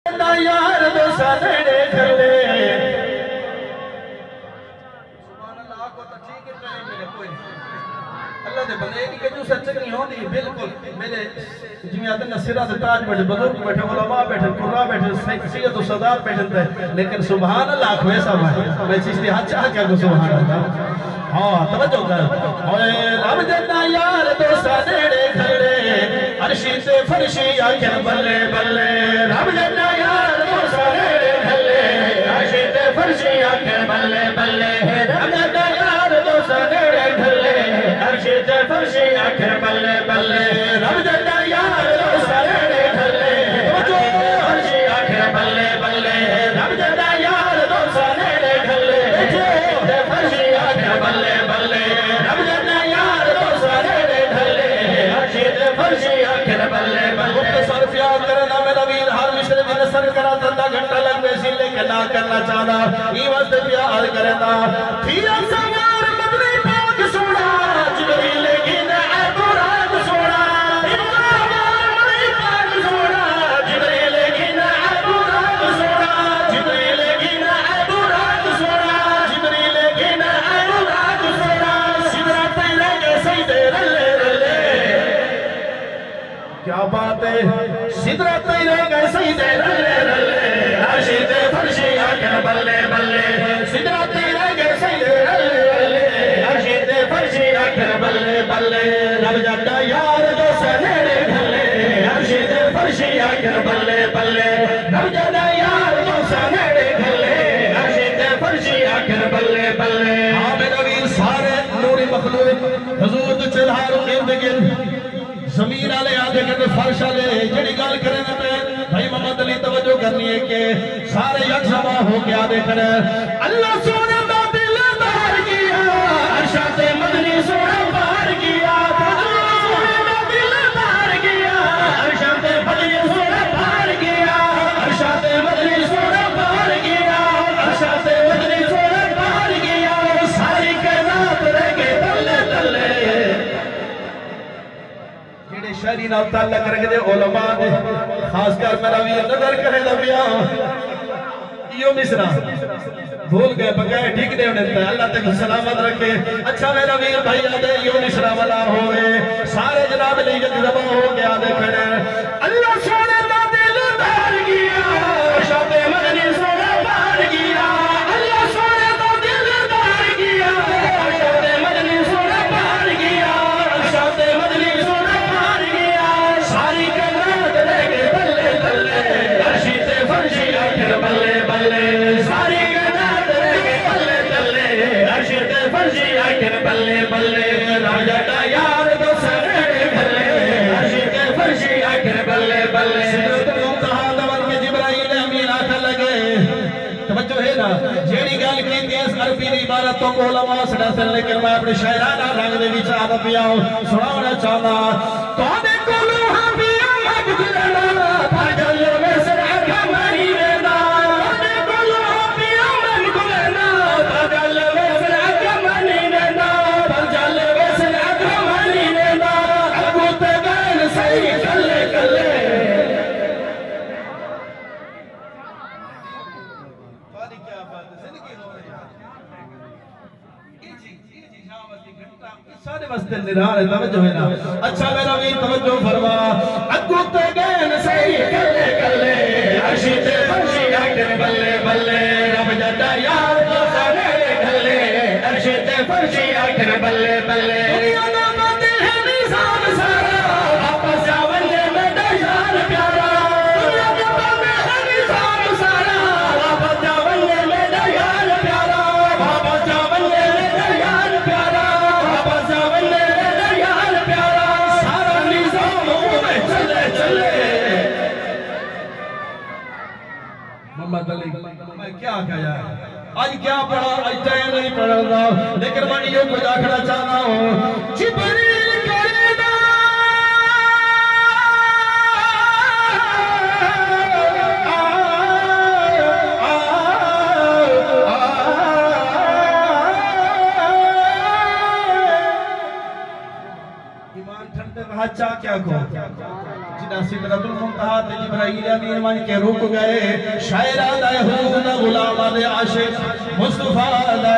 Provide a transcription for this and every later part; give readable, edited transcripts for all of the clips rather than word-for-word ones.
यार दोसा नेड़े खड़े अल्लाह दे बंदे की जो सच नहीं होती बिल्कुल मेरे जिवें आते नसीरा दे ताज बैठे बुजुर्ग बैठे उलमा बैठे कुर्रा बैठे सैयद सरदार बैठे लेकिन सुभान अल्लाह आखवे सब मैं चीज दी हाथ चाह के सुभान अल्लाह हां तवज्जो कर ओए रब जन्ना यार दोसा नेड़े खड़े अर्शी से फरशी आखन बल्ले बल्ले रब जन्ना यार दोसा नेड़े खड़े अर्शी से फरशी आखन बल्ले बल्ले रब जन्ना यार दोसा नेड़े खड़े अर्शी से फरशी आखन बल्ले बल्ले रब जन्ना यार दोसा नेड़े खड़े तवज्जो फरशी आखन बल्ले बल्ले रब जन्ना यार दोसा नेड़े खड़े फरशी आखन बल्ले बल्ले रब जन्ना यार दोसा नेड़े खड़े अर्शी से फरशी आखन बल्ले बल्ले सर प्यार करना मेरा वीर हर मिश्र दिन सर करा धंधा घंटा लग पे सिले के ना करना चाहता ई वक्त प्यार करना थिया सवार मदनी पाक सोना जिबरील की ना बुराक सोना मदनी पाक सोना जिबरील की ना बुराक सोना जिबरील की ना बुराक सोना जिबरील की ना बुराक सोना सिदरा तेरे कैसे दे रले रले क्या बात है सिदरा तेरे कैसे दे रले रले अर्शी ते फरशी आखन बल्ले बल्ले सिदरा तेरे कैसे दे रले रले अर्शी ते फरशी आखन बल्ले बल्ले रब जन्ना यार दोसा नेड़े खड़े अर्शी ते फरशी आखन बल्ले बल्ले रब जन्ना यार दोसा नेड़े खड़े अर्शी ते फरशी आखन बल्ले बल्ले हां मेरा वीर सारे नूरी मखलूक हुजूर दे चलहार गिरद गिरद जमीन वाले आदे कहते फर्श वाले जड़ी गल करे पे भाई मोहम्मद अली तवज्जो करनी है कि सारे यकजमा हो के आदे करे अल्लाह सोने दा दिल बाहर किया अरशद मदनी सोना बाहर किया अल्लाह सोने दा दिल बाहर किया अरशद मदनी सोना बाहर किया अरशद मदनी सोना बाहर किया अरशद मदनी सोना बाहर किया सारी कायनात रह के तल्ले तल्ले शहरी नाल ताल्लुक रखदे उलमा दे खासकर मेरा वीर नजर करे लबिया यो मिसरा भूल गए बकाए ठीक दे होने अल्लाह तक सलामत रखे अच्छा मेरा वीर भाई आदे यो मिसरा वाला होए सारे जनाब ने जब हो गया दे खड़े अल्लाह सोने दा दिल बाहर किया शाबे मदनी सोना बाहर किया अल्लाह सोने दा दिल बाहर किया शाबे मदनी सोना बाहर किया शाबे मदनी सोना सारी कायनात रह के बल्ले बल्ले अर्शी ते फरशी आखन बल्ले बल्ले सारी कायनात रह के बल्ले बल्ले अर्शी ते फरशी आखन बल्ले बल्ले राजा दा यार दोसा नेड़े खड़े अर्शी ते फरशी आखन बल्ले बल्ले सिदरत मुंतहा दवर के जिब्राइल अमीन आखन लगे तवज्जो है ना जेड़ी गल कीती इस अरबी दी इबारत तो उलमा सदा से लेकिन मैं अपने शायराना रंग दे विच आ पिया सुनावना चाहना तो देखो अच्छा मेरा वीर तवज्जो फरमा अगू ते गैन सही कल्ले कल्ले अर्शी ते फरशी आखन बल्ले बल्ले रब जन्ना यार दोसा नेड़े खड़े अर्शी ते फरशी आखन बल्ले बल्ले दुनिया दा बातिल है निजाम सारा वापस जावन दे मेरा यार प्यारा दुनिया दा बातिल है निजाम सारा वापस जावन दे मेरा यार प्यारा वापस जावन दे मेरा यार प्यारा वापस जावन दे मैं क्या कहा आज क्या पढ़ा आज टाइम नहीं पढ़ा लेकिन मैं यो कुछ आखना चाहता हूँ जिब्रील करेदा ईमान ठंडे हाथ चा क्या को जिना सिदरतुल मुंतहा ते जिब्राइल अमीन मन के रुक गए शायरा दे हुजूर गुलाम दे आशिक मुस्तफा दे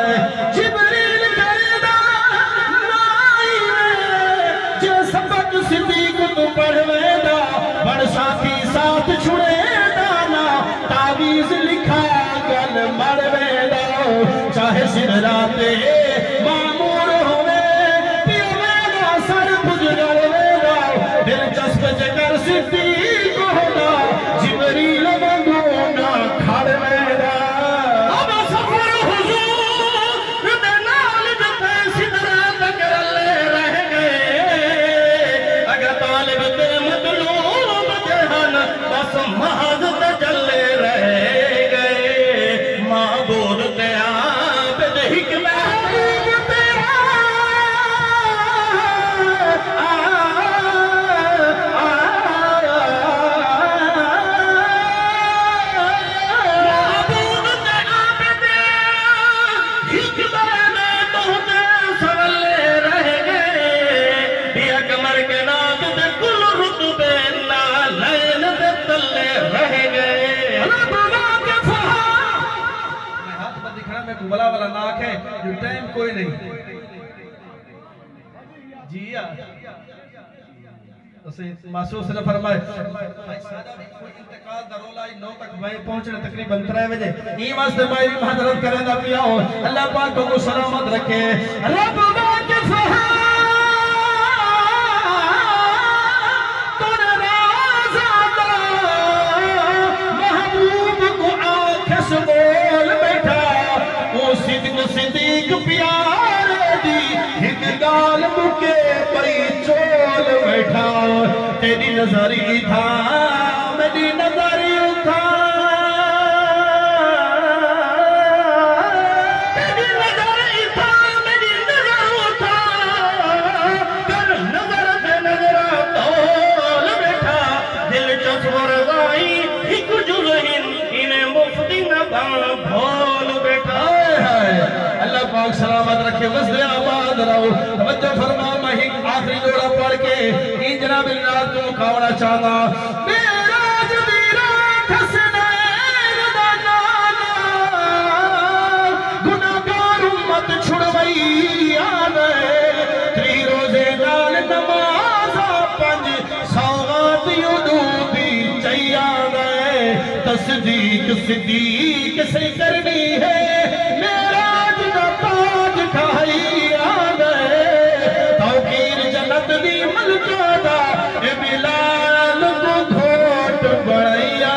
जिब्रील कहदा नाई जे सबक सिद्दीक तू पढ़वेदा बड़ साथी साथ छुड़ेदा ना तावीज लिखा गल मरवेदा चाहे सिराते मामूर होवे पियवेदा सर गुजरवेदा दिलचस्प जगर सिद्दीक होना जिब्रील वांगू ना खड़वेदा अब सफर हुजूर दे नाल जते सिदरा तक रले रह गए अगर तालिब ते मतलूब जहान बस महज तजल्ले रह गए माबूद ते आबिद हिकमत बला वाला नाक है जो टाइम कोई नहीं जी महसूस ने फरमाए भाई सादा भी कोई इंतकाल दा रोला 9 तक भाई पहुंचने तकरीबन 3 बजे ई वास्ते भाई हजरत करेंदा पिया हो अल्लाह पाक को सलामत रखे रब के फहा तोरे राज़ा दा महबूब को आंख से बोल बैठा ओ सिद्दीक प्यारे दी एक गाल मुके पई चोल बैठा तेरी नजरी था मेरी नजरी था तेरी नजरी था मेरी नजर था कर नजर पे नजर तोल बैठा दिल चस्वर गाई एक जुल्हिन इन्हें मुफ्ती न भोल बैठा अल्लाह पाक सलामत रखे मस्जिद आबाद रहो तवज्जो फरमा मैं आखिरी जोड़ा पढ़ के इन जनाब रात को मुकावना चाहता मेराज दी रात हसनैन दा नाना गुनाहगार उम्मत छुड़वई आवे त्री रोजे नाल नमाज़ा 5 सौगात युदू दी चैया गए तस्दीक सिद्दीक से करनी है खाई आ गए तौकीर जन्नत दी मलका दा ए बिलाल को घोट बढ़िया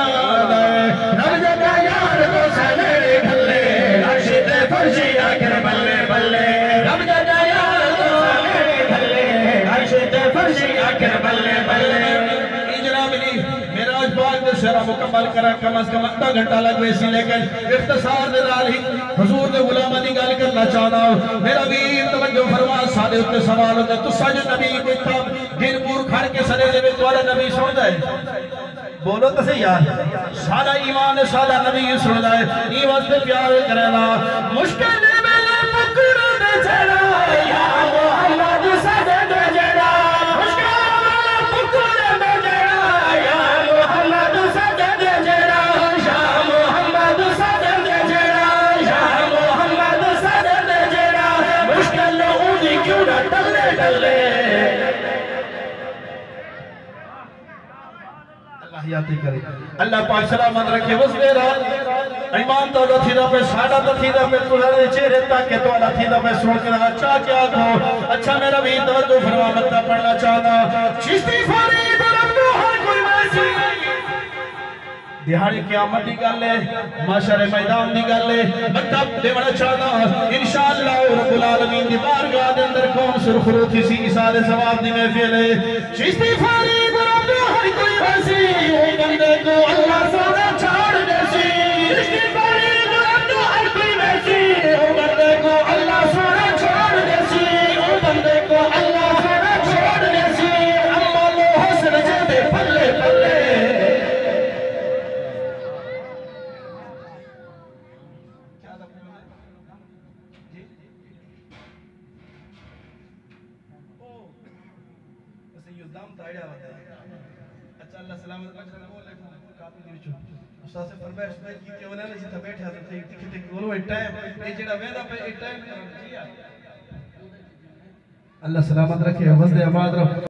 गए रब जदा यार को सने घल्ले अर्शद फर्शी आखिर बल्ले बल्ले रब जदा यार को सने घल्ले अर्शद फर्शी आखिर बल्ले बल्ले शरा मुकम्मल करा कम से कम आधा घंटा लग वैसी लेकिन इख्तिसार दे नाल ही हुजूर दे गुलामां दी गल करना चाहना मेरा वीर तवज्जो फरमा साडे उत्ते सवाल होंदा तुसा जो नबी कोई तब दिनपुर खड़ के सरे दे विच तुम्हारा नबी सुनदा है बोलो तो सही यार सारा ईमान सारा नबी सुनदा है ई वास्ते प्यार करेला मुश्किल वेले पकड़ दे जड़ा या मोहम्मद सदे दे जड़ा अल्लाह पाक सलामत रखे वसदे रात ईमान तो थीदा पे साडा तो थीदा पे तुम्हारे चेहरे तक के तो अल्लाह थीदा पे सुन के अच्छा क्या को अच्छा मेरा भी तवज्जो फरमा मत पढ़ना चाहता चिश्ती फरीद रब हर कोई वैसी दिहाड़ी क़यामत दी गल है माशरे मैदान दी गल है मतलब देवना चाहता इंशाअल्लाह रब्बुल आलमीन दी बारगाह दे अंदर कौन सुरखरू थी सी इसारे सवाब दी महफिल है चिश्ती फरीद रब हर कोई वैसी ओ बंदे को अल्लाह सादा छोड़ देसी चिश्ती फरीद रब हर कोई वैसी ओ बंदे को अल्लाह सादा छोड़ देसी ओ बंदे को अल्लाह सादा छोड़ देसी अम्मा लो हसन जे पल्ले पल्ले अच्छा अल्लाह सलामत रखे। उस्ताद से फरमाइश की कि उन्होंने जिथे बैठा तो टिक टिक बोलो ए टाइम ए जेड़ा वेदा पे ए टाइम जी अल्लाह सलामत रखे वजदे आबाद रखे।